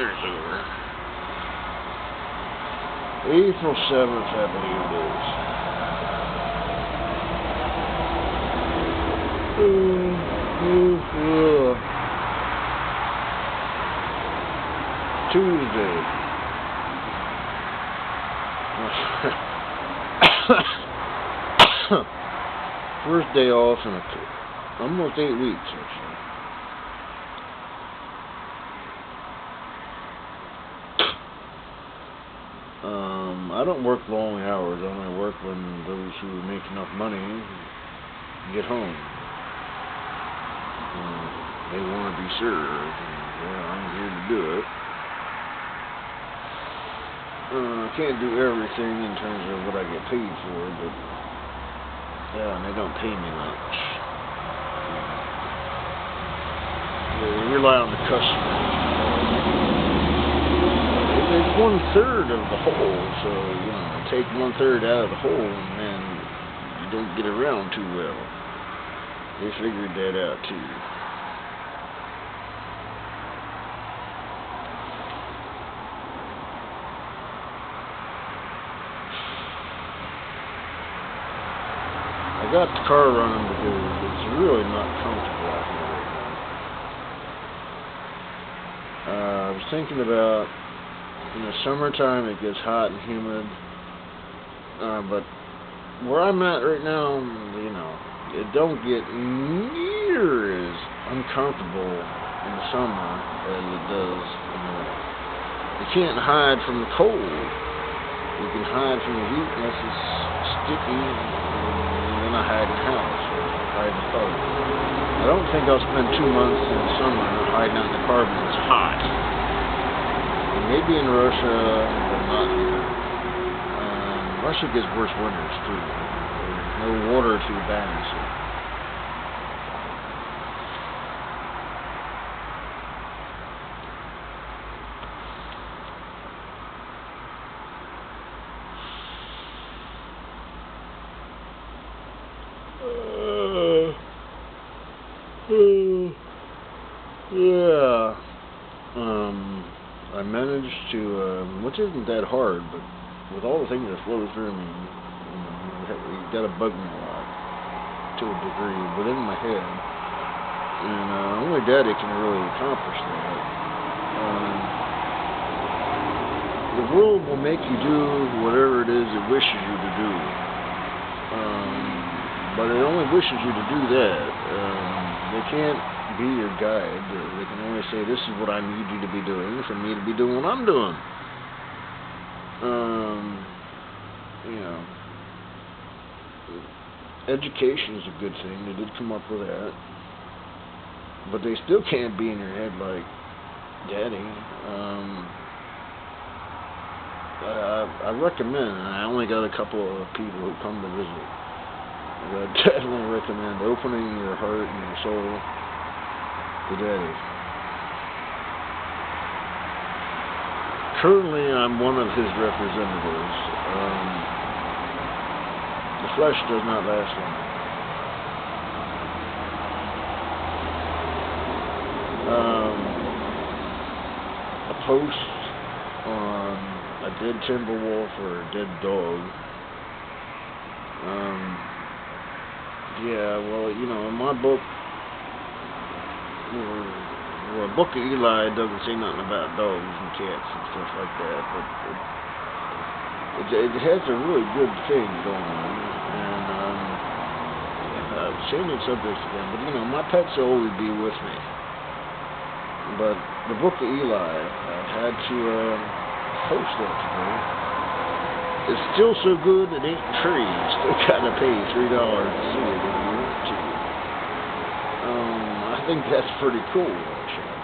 weather's over. April 7th, I believe it is. Tuesday. First day off in almost 8 weeks, actually. I don't work long hours. I only work when those who make enough money get home. They want to be served. And, I'm here to do it. I can't do everything in terms of what I get paid for, but and they don't pay me much. They rely on the customer. It's 1/3 of the whole, so take 1/3 out of the whole, and then you don't get around too well. They figured that out too. I got the car running because it's really not comfortable out here right now. I was thinking about in the summertime it gets hot and humid, but where I'm at right now, it don't get near as uncomfortable in the summer as it does in the winter. You can't hide from the cold. You can hide from the heat unless it's sticky, and then I hide in the house or hide in the car. I don't think I'll spend 2 months in the summer hiding out in the car when it's hot. Maybe in Russia, but not here. Russia gets worse winters too. There's no water to balance it. Yeah. I managed to, which isn't that hard, but with all the things that flow through me, you gotta bug me a lot, to a degree, within my head, and only Daddy can really accomplish that. The world will make you do whatever it is it wishes you to do, but it only wishes you to do that. They can't be your guide. They can only say, this is what I need you to be doing for me to be doing what I'm doing. Education is a good thing. They did come up with that. But they still can't be in your head like Daddy. I recommend, and I only got a couple of people who come to visit, I definitely recommend opening your heart and your soul to Daddy. Currently, I'm one of his representatives. The flesh does not last long. A post on a dead timber wolf or a dead dog. In my book, well, Book of Eli doesn't say nothing about dogs and cats and stuff like that, but it has a really good thing going on. And changing subjects again, but my pets will always be with me. But the Book of Eli, I had to post that today. It's still so good it ain't free. You still gotta pay $3 to see it if you want to. I think that's pretty cool, actually.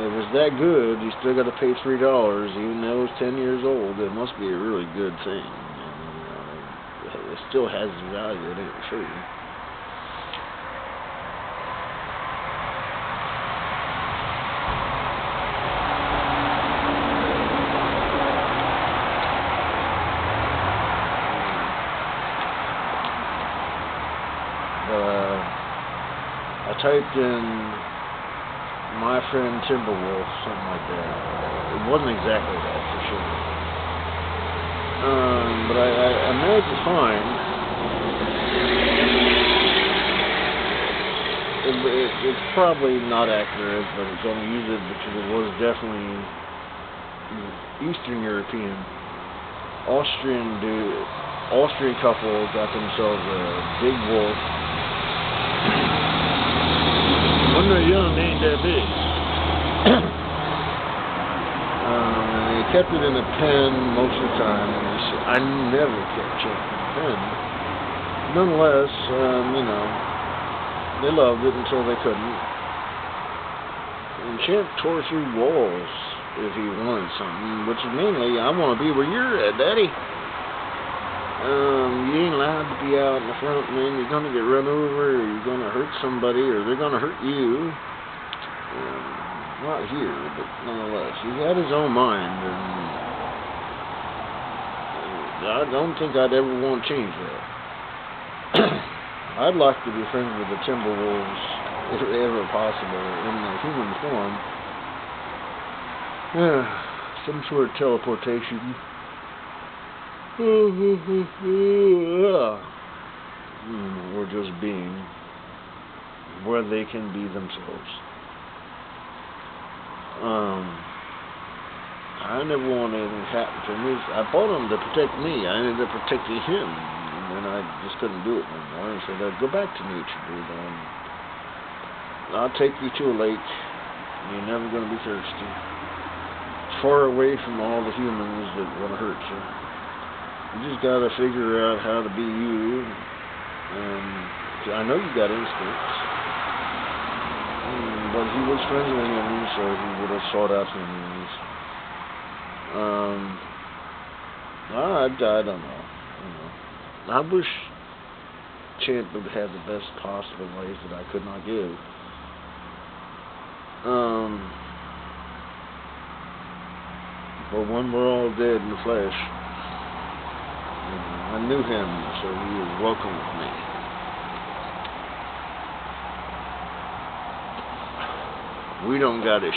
If it's that good, you still gotta pay $3, even though it's 10 years old. It must be a really good thing. And, it still has value. It ain't free. I typed in My Friend Timberwolf, something like that. It wasn't exactly that, for sure. But I managed to find, it's probably not accurate, but I'm going to use it because it was definitely Eastern European. Austrian couple got themselves a big wolf. When they're young, they ain't that big. And they kept it in a pen most of the time. And they said, I never kept Champ in a pen. Nonetheless, they loved it until they couldn't. And Champ tore through walls if he wanted something, which is mainly, I want to be where you're at, Daddy. You ain't allowed to be out in the front, man. You're going to get run over, or you're going to hurt somebody, or they're going to hurt you. Not here, but nonetheless. He had his own mind, and I don't think I'd ever want to change that. I'd like to be friends with the Timberwolves, if ever possible, in the human form. Some sort of teleportation. Or just being where they can be themselves. I never wanted anything to happen to me. I bought him to protect me. I ended up protecting him, and then I just couldn't do it no more. And so I'd go back to nature, dude. I'll take you to a lake. You're never going to be thirsty. Far away from all the humans that want to hurt you. You just got to figure out how to be you. And I know you got instincts. But he was friends with humans, so he would have sought out humans. I don't know. I wish Champ would have the best possible life that I could not give. But when we're all dead in the flesh, I knew him, so he was welcome with me. We don't got issues.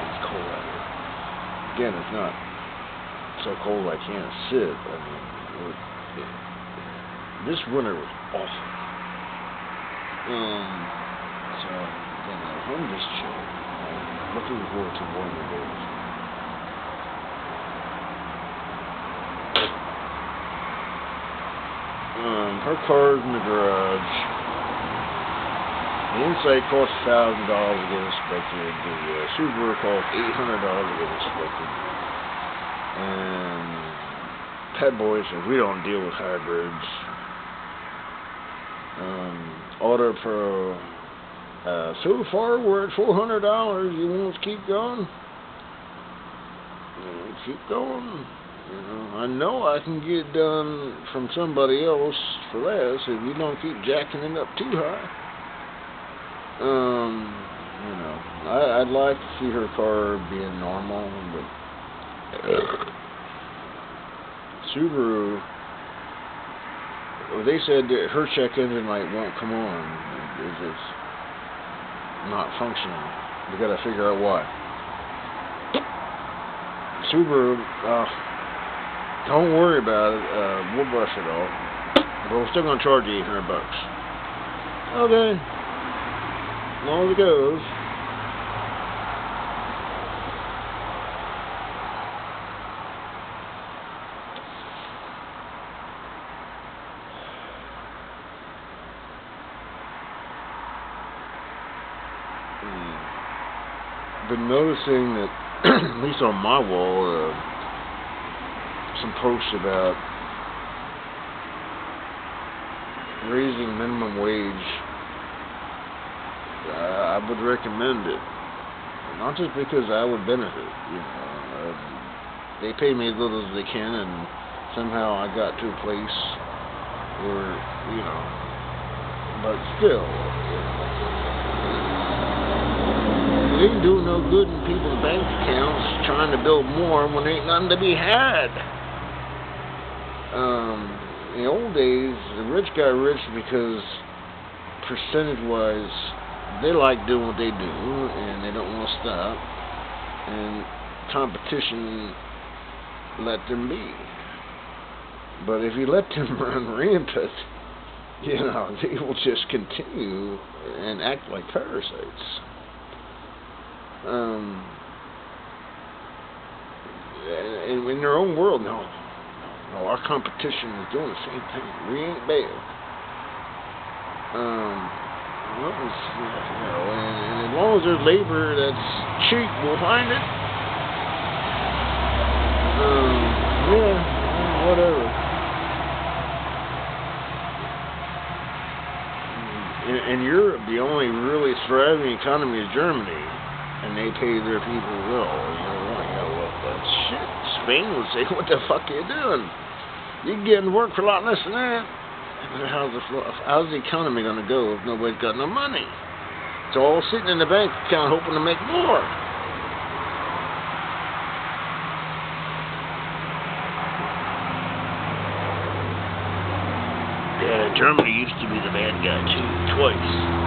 It's cold out here. Again, it's not so cold I can't sit. This winter was awful. I'm just chilling. I'm looking forward to warmer days. Her car's in the garage. The inside cost $1,000 to get inspected. The Subaru cost $800 to get inspected. And Pet Boy said, we don't deal with hybrids. Auto Pro. So far, we're at $400. You want to keep going? Keep going. I know I can get it done from somebody else for less if you don't keep jacking it up too high. I'd like to see her car being normal, but Subaru. They said that her check engine light won't come on. It's just not functioning. We got to figure out why. Subaru, don't worry about it. We'll brush it off. But we're still going to charge you $800. Okay. As long as it goes. Been noticing that, at least on my wall, some posts about raising minimum wage. I would recommend it, not just because I would benefit. They pay me as little as they can, and somehow I got to a place where But still, it ain't doing no good in people's bank accounts trying to build more when there ain't nothing to be had. In the old days, the rich got rich because percentage-wise, they like doing what they do, and they don't want to stop. And competition let them be. But if you let them run rampant, they will just continue and act like parasites. And in their own world, no, our competition is doing the same thing. We ain't bad. And as long as there's labor that's cheap, we'll find it. Whatever. In Europe, the only really thriving economy is Germany, and they pay their people well. But shit, Spain would say, "What the fuck are you doing? You can get to work for a lot less than that." How's the economy going to go if nobody's got no money? It's all sitting in the bank account hoping to make more. Yeah, Germany used to be the bad guy too, twice.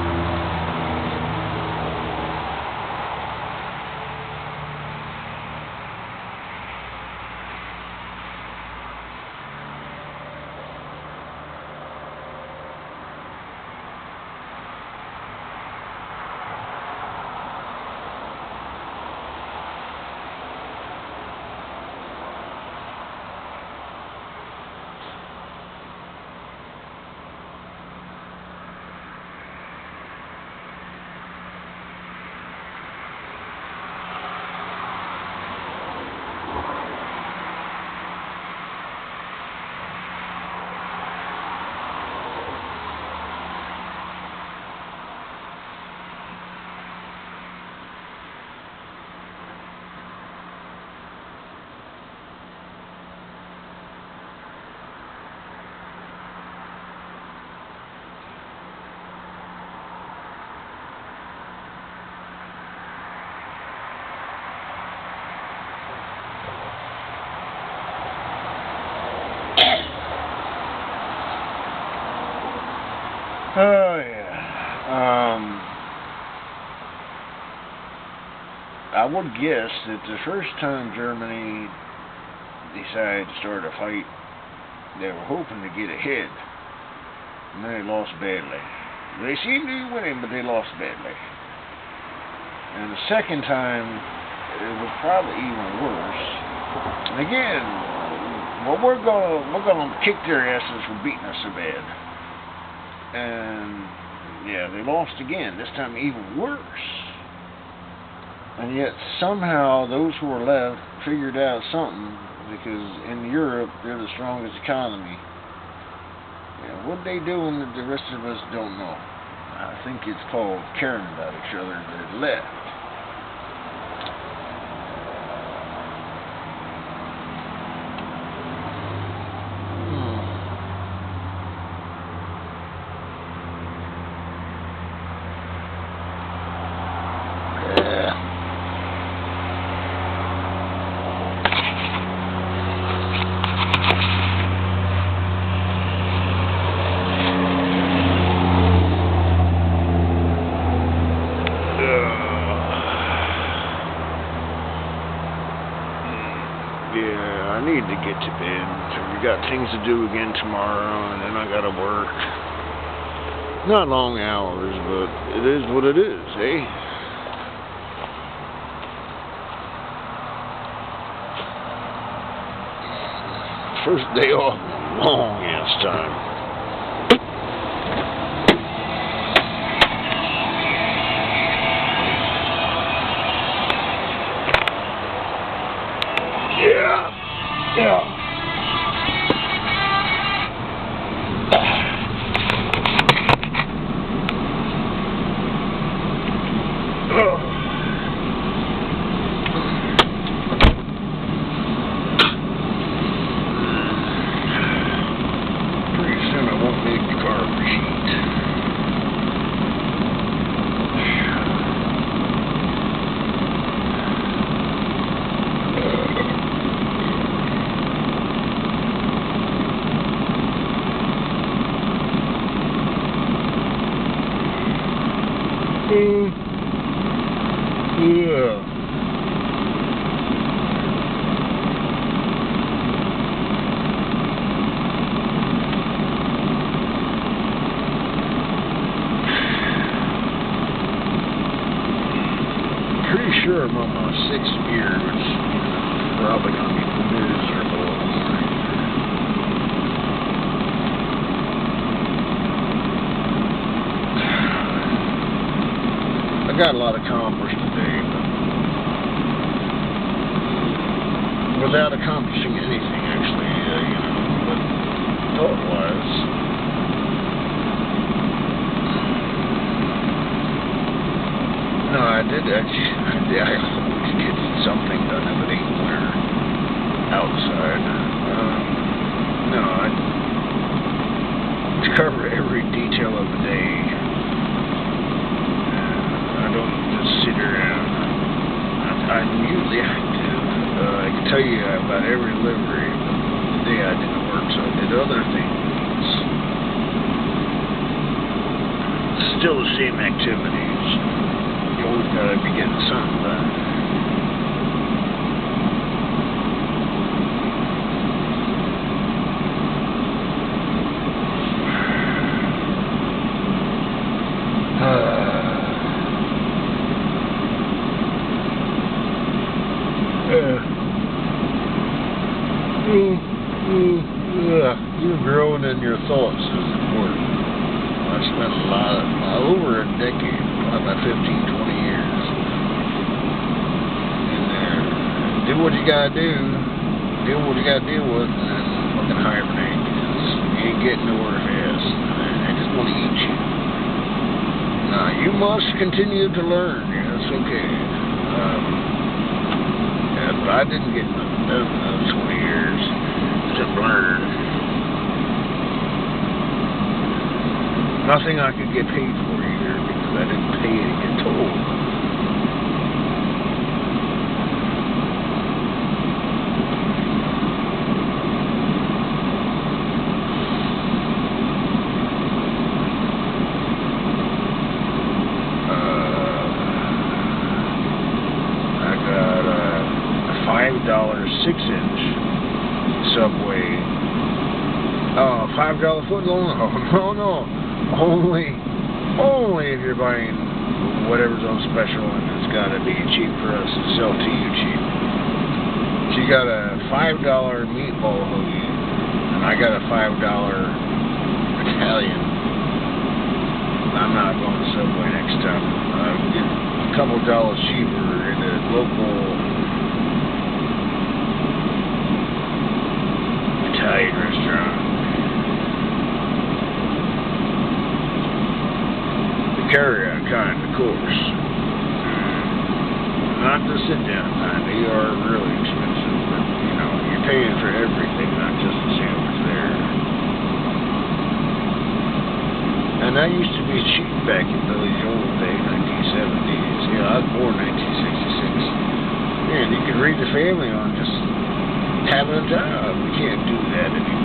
Oh, yeah. I would guess that the first time Germany decided to start a fight, they were hoping to get ahead, and then they lost badly. They seemed to be winning, but they lost badly. And the second time, it was probably even worse. And again, we're gonna kick their asses for beating us so bad. And yeah, they lost again, this time even worse. And yet somehow those who were left figured out something, because in Europe they're the strongest economy. What they doing that the rest of us don't know. I think it's called caring about each other that left. I need to get to bed. We got things to do again tomorrow, and then I gotta work. Not long hours, but it is what it is, eh? First day off, long ass time. Yeah. Pretty Yeah. Pretty sure I'm on my 6th year, which is probably going to be miserable. I got a lot accomplished today, but without accomplishing anything, actually, but thought-wise. No, I did actually. I always get something done if it ain't winter outside. No, I cover every detail of the day. I don't just sit around. I'm usually active. I can tell you about every delivery, but the day I didn't work, so I did other things. Still the same activities. You always gotta be getting something done. You're growing in your thoughts is important. I spent over a decade, about 15, 20 years in there. Do what you gotta do, deal with what you gotta deal with, and then fucking hibernate, because you ain't getting nowhere fast. I just want to eat you. Nah, you must continue to learn. Yeah, that's okay. But I didn't get nothing done in those 20 years. Just learned. Nothing I could get paid for here because I didn't pay to get told. I got a $5 6-inch Subway. $5 foot long? No. Only if you're buying whatever's on special, and it's got to be cheap for us to sell to you cheap. So you got a $5 meatball hoagie, and I got a $5 Italian. I'm not going to Subway next time. I'll get a couple dollars cheaper in a local Italian restaurant. Carry-out kind, of course. Not the sit-down kind. They are really expensive, but you're paying for everything, not just the sandwich there. And that used to be cheap back in those old days, 1970s. Yeah, I was born in 1966. Man, you could raise a family on just having a job. We can't do that anymore.